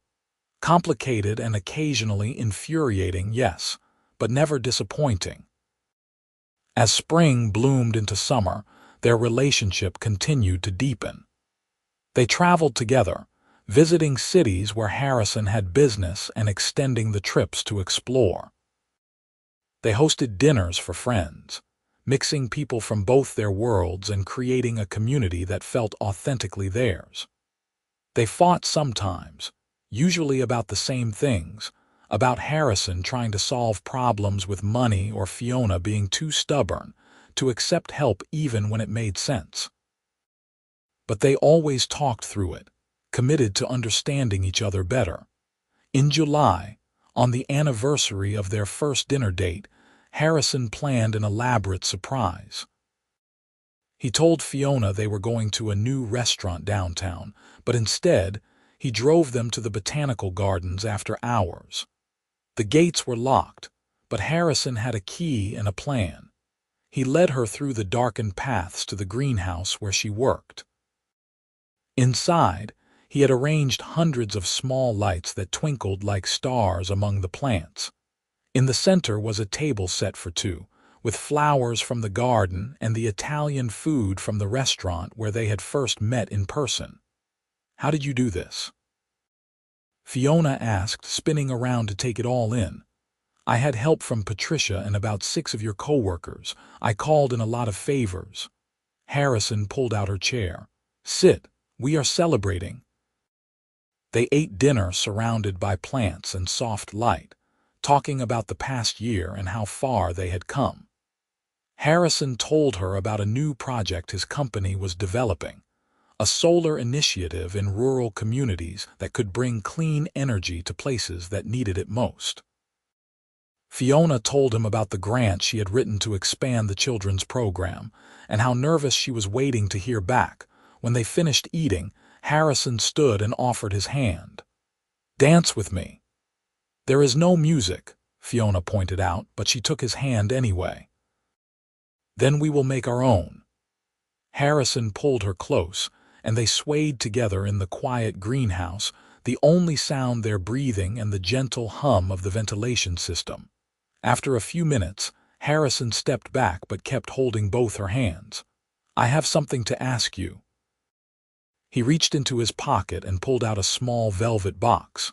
"Complicated and occasionally infuriating, yes, but never disappointing." As spring bloomed into summer, their relationship continued to deepen. They traveled together, visiting cities where Harrison had business and extending the trips to explore. They hosted dinners for friends, mixing people from both their worlds and creating a community that felt authentically theirs. They fought sometimes, usually about the same things, about Harrison trying to solve problems with money or Fiona being too stubborn to accept help even when it made sense. But they always talked through it, committed to understanding each other better. In July, on the anniversary of their first dinner date, Harrison planned an elaborate surprise. He told Fiona they were going to a new restaurant downtown, but instead, he drove them to the Botanical Gardens after hours. The gates were locked, but Harrison had a key and a plan. He led her through the darkened paths to the greenhouse where she worked. Inside, he had arranged hundreds of small lights that twinkled like stars among the plants. In the center was a table set for two, with flowers from the garden and the Italian food from the restaurant where they had first met in person. "How did you do this?" Fiona asked, spinning around to take it all in. "I had help from Patricia and about 6 of your co-workers. I called in a lot of favors." Harrison pulled out her chair. "Sit, we are celebrating." They ate dinner surrounded by plants and soft light, talking about the past year and how far they had come. Harrison told her about a new project his company was developing, a solar initiative in rural communities that could bring clean energy to places that needed it most. Fiona told him about the grant she had written to expand the children's program, and how nervous she was waiting to hear back. When they finished eating, Harrison stood and offered his hand. "Dance with me." "There is no music," Fiona pointed out, but she took his hand anyway. "Then we will make our own." Harrison pulled her close, and they swayed together in the quiet greenhouse, the only sound their breathing and the gentle hum of the ventilation system. After a few minutes, Harrison stepped back but kept holding both her hands. "I have something to ask you." He reached into his pocket and pulled out a small velvet box.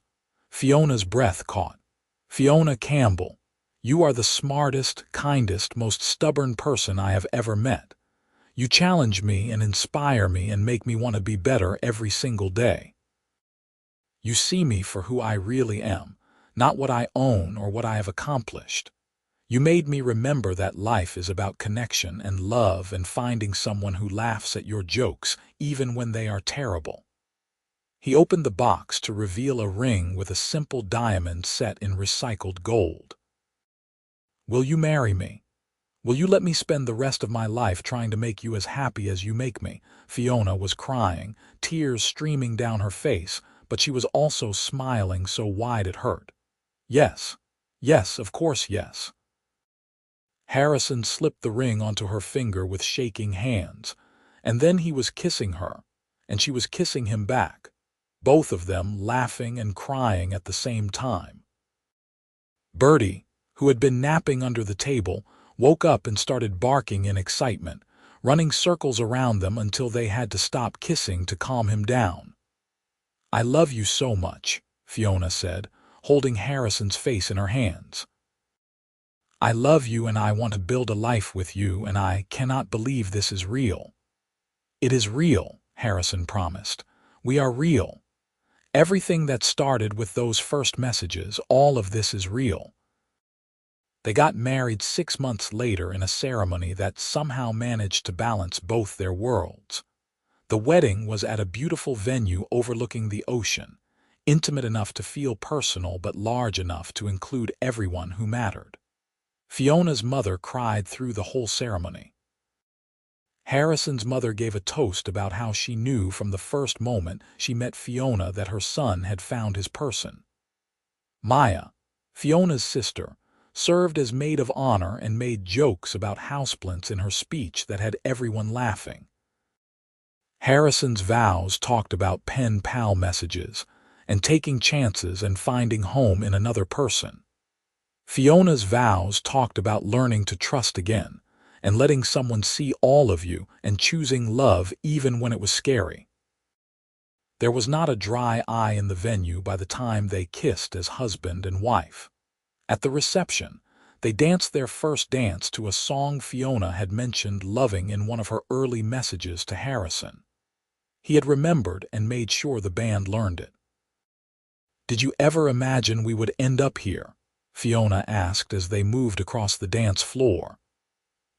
Fiona's breath caught. "Fiona Campbell, you are the smartest, kindest, most stubborn person I have ever met. You challenge me and inspire me and make me want to be better every single day. You see me for who I really am, not what I own or what I have accomplished. You made me remember that life is about connection and love and finding someone who laughs at your jokes even when they are terrible." He opened the box to reveal a ring with a simple diamond set in recycled gold. "Will you marry me? Will you let me spend the rest of my life trying to make you as happy as you make me?" Fiona was crying, tears streaming down her face, but she was also smiling so wide it hurt. "Yes. Yes, of course yes." Harrison slipped the ring onto her finger with shaking hands, and then he was kissing her, and she was kissing him back, both of them laughing and crying at the same time. Bertie, who had been napping under the table, woke up and started barking in excitement, running circles around them until they had to stop kissing to calm him down. "I love you so much," Fiona said, holding Harrison's face in her hands. "I love you and I want to build a life with you, and I cannot believe this is real." "It is real," Harrison promised. "We are real. Everything that started with those first messages, all of this is real." They got married 6 months later in a ceremony that somehow managed to balance both their worlds. The wedding was at a beautiful venue overlooking the ocean, intimate enough to feel personal but large enough to include everyone who mattered. Fiona's mother cried through the whole ceremony. Harrison's mother gave a toast about how she knew from the first moment she met Fiona that her son had found his person. Maya, Fiona's sister, served as maid of honor and made jokes about houseplints in her speech that had everyone laughing. Harrison's vows talked about pen pal messages and taking chances and finding home in another person. Fiona's vows talked about learning to trust again and letting someone see all of you and choosing love even when it was scary. There was not a dry eye in the venue by the time they kissed as husband and wife. At the reception, they danced their first dance to a song Fiona had mentioned loving in one of her early messages to Harrison. He had remembered and made sure the band learned it. "Did you ever imagine we would end up here?" Fiona asked as they moved across the dance floor.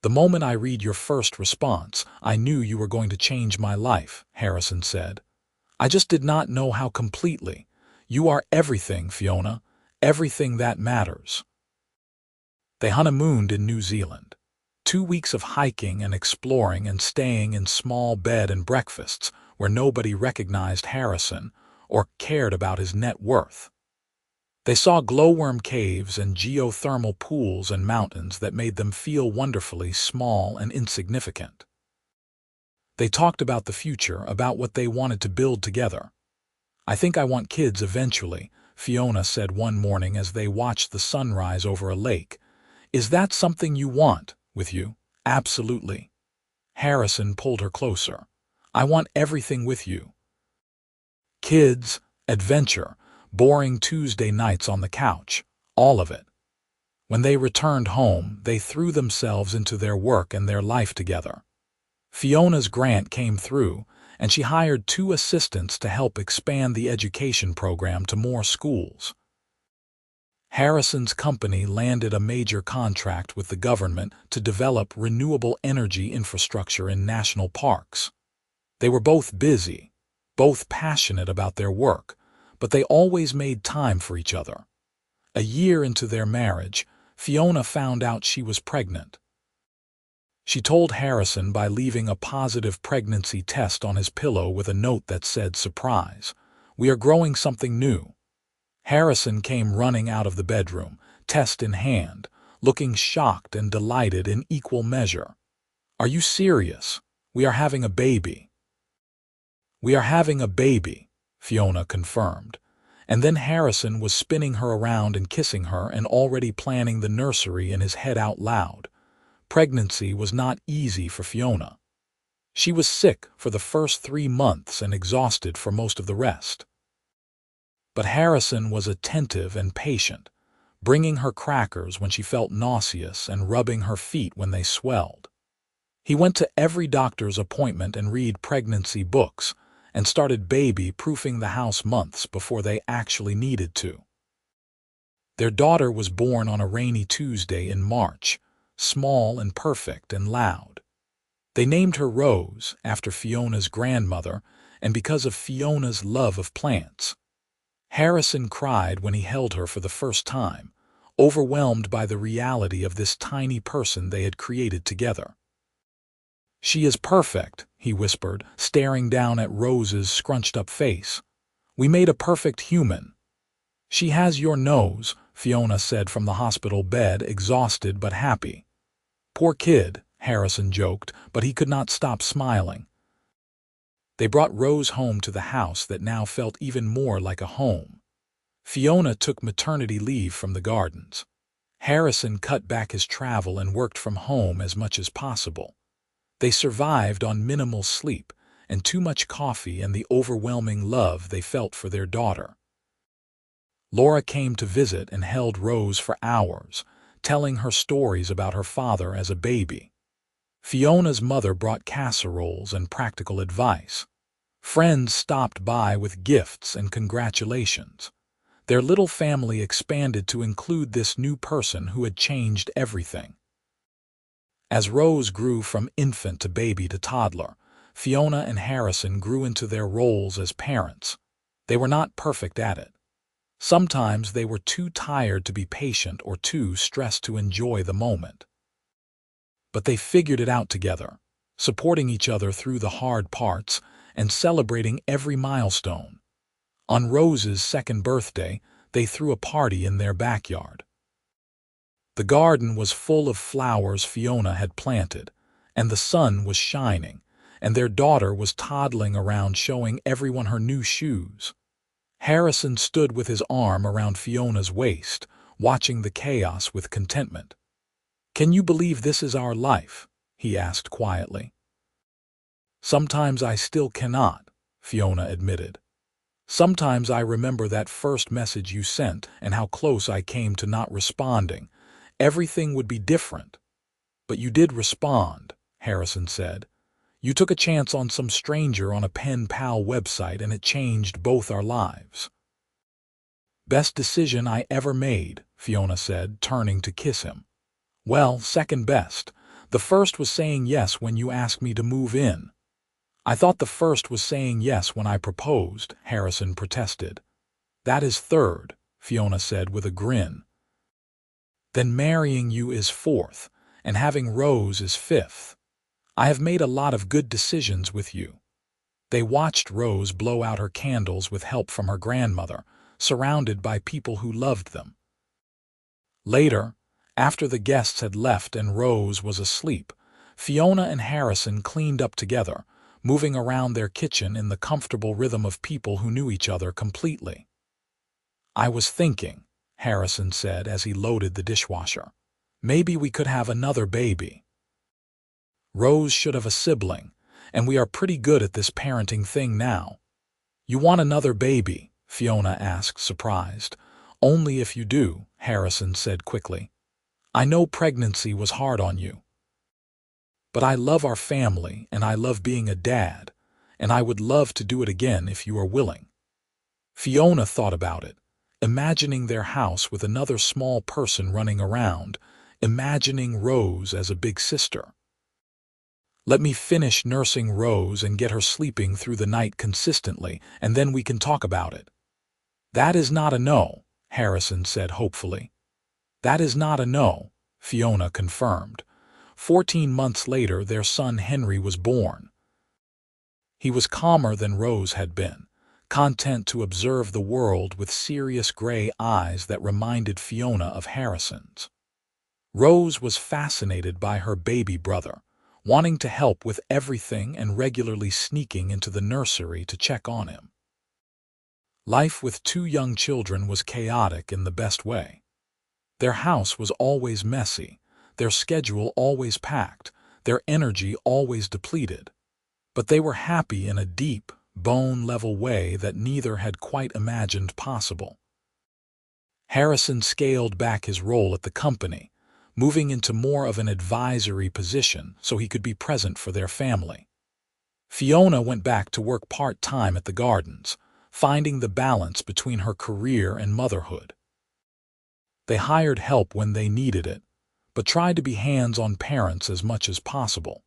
"The moment I read your first response, I knew you were going to change my life," Harrison said. "I just did not know how completely. You are everything, Fiona, everything that matters." They honeymooned in New Zealand. 2 weeks of hiking and exploring and staying in small bed and breakfasts where nobody recognized Harrison or cared about his net worth. They saw glowworm caves and geothermal pools and mountains that made them feel wonderfully small and insignificant. They talked about the future, about what they wanted to build together. "I think I want kids eventually," Fiona said one morning as they watched the sunrise over a lake. "Is that something you want with you?" "Absolutely." Harrison pulled her closer. "I want everything with you. Kids, adventure, boring Tuesday nights on the couch, all of it." When they returned home, they threw themselves into their work and their life together. Fiona's grant came through, and she hired 2 assistants to help expand the education program to more schools. Harrison's company landed a major contract with the government to develop renewable energy infrastructure in national parks. They were both busy, both passionate about their work, but they always made time for each other. A year into their marriage, Fiona found out she was pregnant. She told Harrison by leaving a positive pregnancy test on his pillow with a note that said, "Surprise, we are growing something new." Harrison came running out of the bedroom, test in hand, looking shocked and delighted in equal measure. "Are you serious? We are having a baby." "We are having a baby," Fiona confirmed. And then Harrison was spinning her around and kissing her and already planning the nursery in his head out loud. Pregnancy was not easy for Fiona. She was sick for the first 3 months and exhausted for most of the rest. But Harrison was attentive and patient, bringing her crackers when she felt nauseous and rubbing her feet when they swelled. He went to every doctor's appointment and read pregnancy books and started baby-proofing the house months before they actually needed to. Their daughter was born on a rainy Tuesday in March, small and perfect and loud. They named her Rose after Fiona's grandmother and because of Fiona's love of plants. Harrison cried when he held her for the first time, overwhelmed by the reality of this tiny person they had created together. "She is perfect," he whispered, staring down at Rose's scrunched-up face. "We made a perfect human." "She has your nose," Fiona said from the hospital bed, exhausted but happy. "Poor kid," Harrison joked, but he could not stop smiling. They brought Rose home to the house that now felt even more like a home. Fiona took maternity leave from the gardens. Harrison cut back his travel and worked from home as much as possible. They survived on minimal sleep and too much coffee and the overwhelming love they felt for their daughter. Laura came to visit and held Rose for hours, telling her stories about her father as a baby. Fiona's mother brought casseroles and practical advice. Friends stopped by with gifts and congratulations. Their little family expanded to include this new person who had changed everything. As Rose grew from infant to baby to toddler, Fiona and Harrison grew into their roles as parents. They were not perfect at it. Sometimes they were too tired to be patient or too stressed to enjoy the moment. But they figured it out together, supporting each other through the hard parts and celebrating every milestone. On Rose's second birthday, they threw a party in their backyard. The garden was full of flowers Fiona had planted, and the sun was shining, and their daughter was toddling around showing everyone her new shoes. Harrison stood with his arm around Fiona's waist, watching the chaos with contentment. "Can you believe this is our life?" he asked quietly. "Sometimes I still cannot," Fiona admitted. "Sometimes I remember that first message you sent and how close I came to not responding. Everything would be different." "But you did respond," Harrison said. "You took a chance on some stranger on a pen pal website and it changed both our lives." "Best decision I ever made," Fiona said, turning to kiss him. "Well, second best. The first was saying yes when you asked me to move in." "I thought the first was saying yes when I proposed," Harrison protested. "That is third," Fiona said with a grin. "Then marrying you is fourth, and having Rose is fifth. I have made a lot of good decisions with you." They watched Rose blow out her candles with help from her grandmother, surrounded by people who loved them. Later, after the guests had left and Rose was asleep, Fiona and Harrison cleaned up together, moving around their kitchen in the comfortable rhythm of people who knew each other completely. "I was thinking," Harrison said as he loaded the dishwasher, "maybe we could have another baby. Rose should have a sibling, and we are pretty good at this parenting thing now." "You want another baby?" Fiona asked, surprised. "Only if you do," Harrison said quickly. "I know pregnancy was hard on you. But I love our family, and I love being a dad, and I would love to do it again if you are willing." Fiona thought about it, imagining their house with another small person running around, imagining Rose as a big sister. "Let me finish nursing Rose and get her sleeping through the night consistently, and then we can talk about it." "That is not a no," Harrison said hopefully. "That is not a no," Fiona confirmed. 14 months later, their son Henry was born. He was calmer than Rose had been, content to observe the world with serious gray eyes that reminded Fiona of Harrison's. Rose was fascinated by her baby brother, wanting to help with everything and regularly sneaking into the nursery to check on him. Life with two young children was chaotic in the best way. Their house was always messy, their schedule always packed, their energy always depleted. But they were happy in a deep, bone-level way that neither had quite imagined possible. Harrison scaled back his role at the company, moving into more of an advisory position so he could be present for their family. Fiona went back to work part-time at the gardens, finding the balance between her career and motherhood. They hired help when they needed it, but tried to be hands-on parents as much as possible.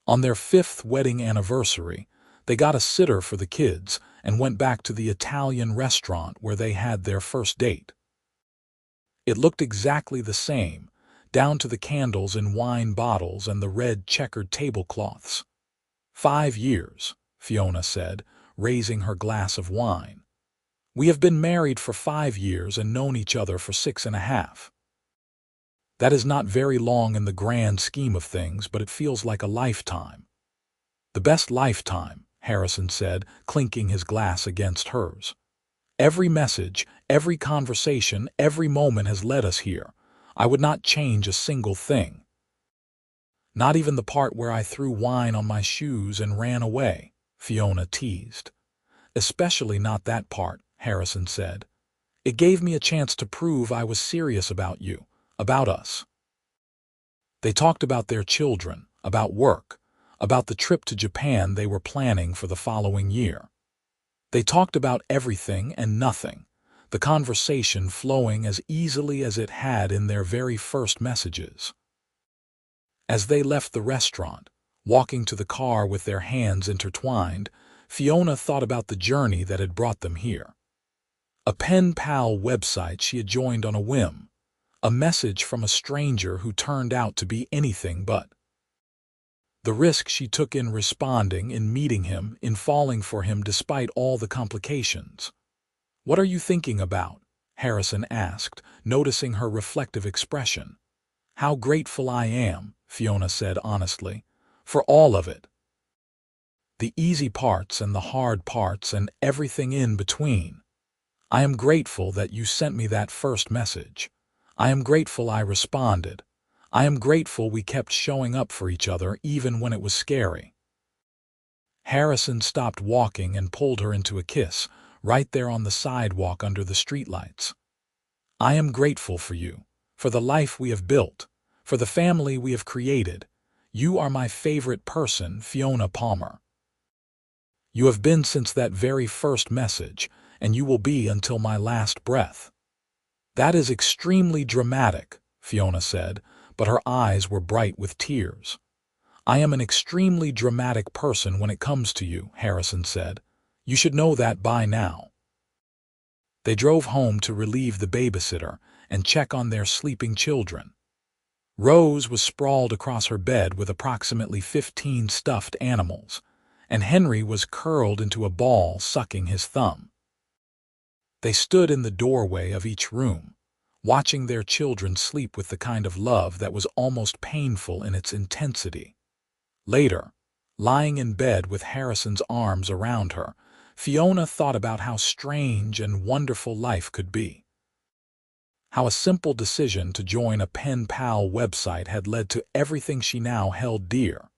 On their 5th wedding anniversary, they got a sitter for the kids and went back to the Italian restaurant where they had their first date. It looked exactly the same, down to the candles in wine bottles and the red checkered tablecloths. 5 years, Fiona said, raising her glass of wine. "We have been married for 5 years and known each other for 6.5. That is not very long in the grand scheme of things, but it feels like a lifetime." "The best lifetime," Harrison said, clinking his glass against hers. "Every message, every conversation, every moment has led us here. I would not change a single thing. Not even the part where I threw wine on my shoes and ran away, Fiona teased. Especially not that part, Harrison said. It gave me a chance to prove I was serious about you, about us. They talked about their children, about work, about the trip to Japan they were planning for the following year. They talked about everything and nothing, the conversation flowing as easily as it had in their very first messages. As they left the restaurant, walking to the car with their hands intertwined, Fiona thought about the journey that had brought them here. A pen pal website she had joined on a whim, a message from a stranger who turned out to be anything but. The risk she took in responding, in meeting him, in falling for him despite all the complications. "What are you thinking about?" Harrison asked, noticing her reflective expression. "How grateful I am," Fiona said honestly, "for all of it. The easy parts and the hard parts and everything in between. I am grateful that you sent me that first message. I am grateful I responded. I am grateful we kept showing up for each other even when it was scary." Harrison stopped walking and pulled her into a kiss, right there on the sidewalk under the streetlights. "I am grateful for you, for the life we have built, for the family we have created. You are my favorite person, Fiona Palmer. You have been since that very first message, and you will be until my last breath." "That is extremely dramatic," Fiona said, but her eyes were bright with tears. "I am an extremely dramatic person when it comes to you," Harrison said. "You should know that by now." They drove home to relieve the babysitter and check on their sleeping children. Rose was sprawled across her bed with approximately 15 stuffed animals, and Henry was curled into a ball sucking his thumb. They stood in the doorway of each room, watching their children sleep with the kind of love that was almost painful in its intensity. Later, lying in bed with Harrison's arms around her, Fiona thought about how strange and wonderful life could be. How a simple decision to join a pen pal website had led to everything she now held dear.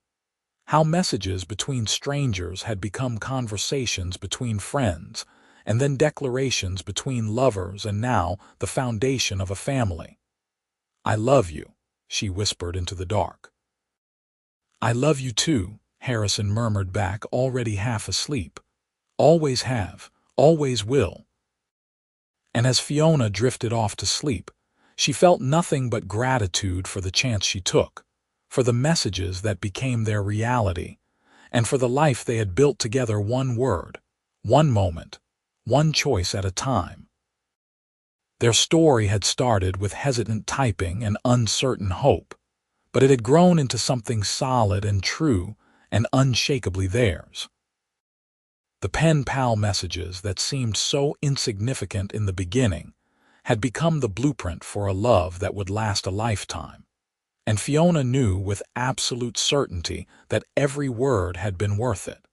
How messages between strangers had become conversations between friends, and then declarations between lovers, and now the foundation of a family. "I love you," she whispered into the dark. "I love you too," Harrison murmured back, already half asleep. "Always have, always will." And as Fiona drifted off to sleep, she felt nothing but gratitude for the chance she took, for the messages that became their reality, and for the life they had built together, one word, one moment, one choice at a time. Their story had started with hesitant typing and uncertain hope, but it had grown into something solid and true and unshakably theirs. The pen pal messages that seemed so insignificant in the beginning had become the blueprint for a love that would last a lifetime, and Fiona knew with absolute certainty that every word had been worth it.